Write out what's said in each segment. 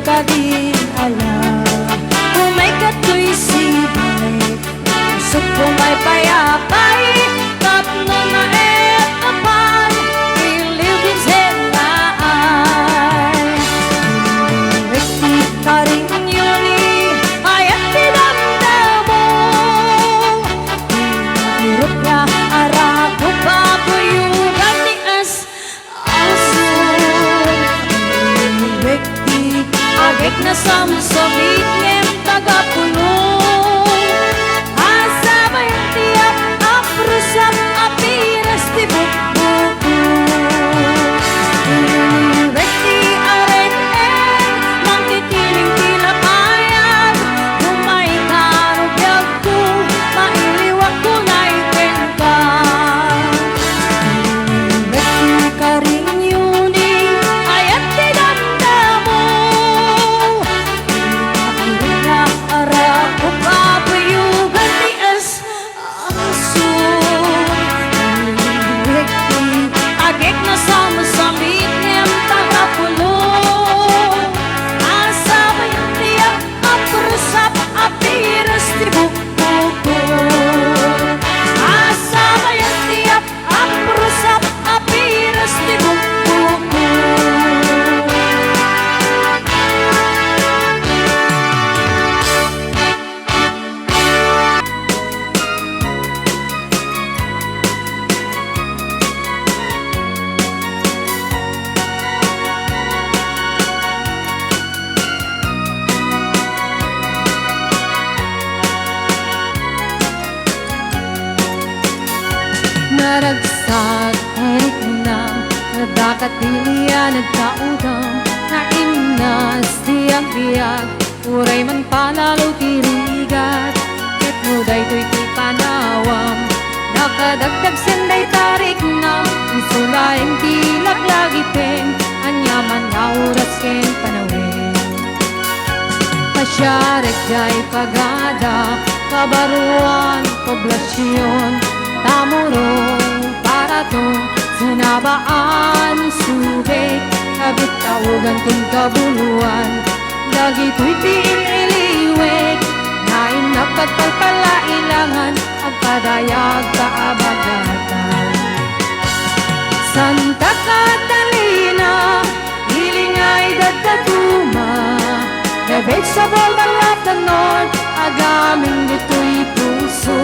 ka din alam. Kung may kato'y sibay, pusot ko may payapay, tapno na etapan, ilibin senaan. Rekti ka rin yun ayat pinamdamo, hirap niya arap ko papuyugan ni as asun. Rekti agek na samsabit ngem tagapulot, asabay tiap aprusap apiras ti bukbuku. Rekti aren mangtitiling tilapayan, kumay karubyak ko, mailiwak ko na ikenka. Rekti ka rin yun ayat tinamdamo, harap ko papayugan ni as asun. Rekti agek na sama-samit ngem tagapulot, asabay tiyak aprusap apiras ti bukbuko. Asabay tiyak aprusap apiras ti bukbuko. Naragsak, erik na, nadakat dilian at kaudang, naimnas tiyang biyak, uray man panalo tirigat, ket muday to'y ti panawam, nakadagdag senday tarik na, isulaing tilak lagipeng, anyaman na oras ken panawin. Pasyarek jay pagada, kabaruan, poblasyon, tamurong para to sinabaan subek, kabit tawagan kong kabuluan, lagi to'y tiil-iliwek, nainap at palpalailangan, ang padayag kaabagatan. Santa Catalina, hilingay dadaduma, the vegetable balap the north, agaming dito'y puso.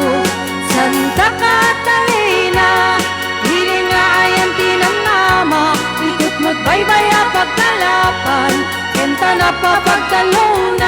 Santa Catalina, hilingayan tinamnama, ikot magbaybaya pagkalapan, kenta na papagtalunan.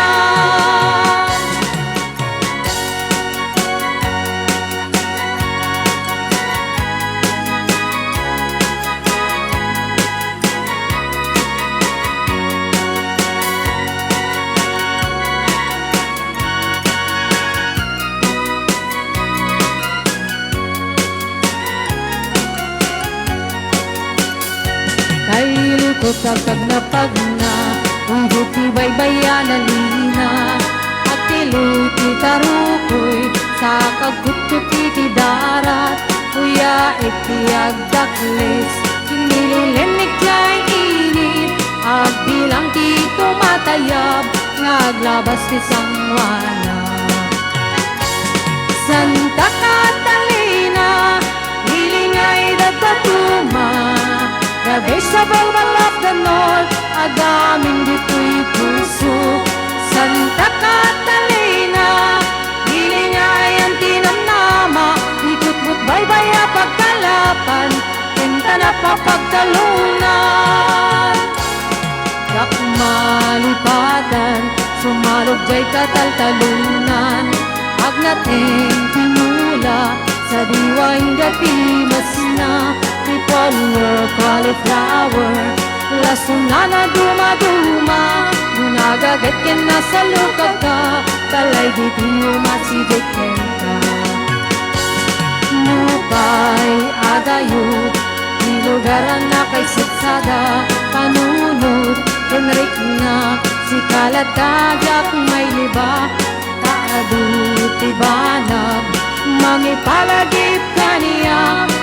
Kailukot agkag na pagna, ugot ti baybayan na lina, at tiluti tarukoy, sa kagkutupi ti darat, kuya iti agdakles, kinililenik jay init, agbilang ti tumatayab, ngaglabas ti sangwana. Santa Catalina, hilingay dadaduma, the vegetable balap the north, agaming dito'y puso. Santa Catalina, hilingayan tinamnama, ikot mo't baybaya pagkalapan, kenta na papagtalunan. Dakmalipatan, sumalog jay kataltalunan, agnating tinula, sa diwaing gatimas na, follower, cauliflower, lasunana duma-duma, nunagagat ken na sa lukag ka, talay di umasibik ken ka. Mupay agayot, ilugaran na kay sitsada, panunod, enrik na, si kalatagyak may liba, taadut ibanag, mangipalagip kaniya,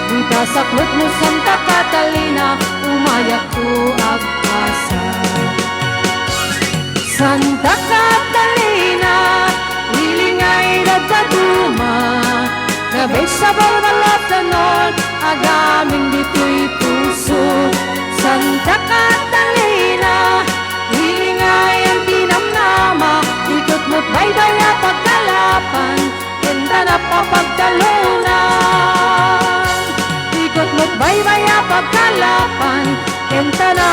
ita saklot mo Santa Catalina, umayak ko agpasa. Santa Catalina, hilingay nagdaduma, nabay sa bawat tanon, agaming dito'y puso. Santa Catalina, hilingay ang tinamnama, ikot mo't baybaya pagkalapan, kenda na papagtalunan. Ikot mo't baybaya pagkalapan, kenda na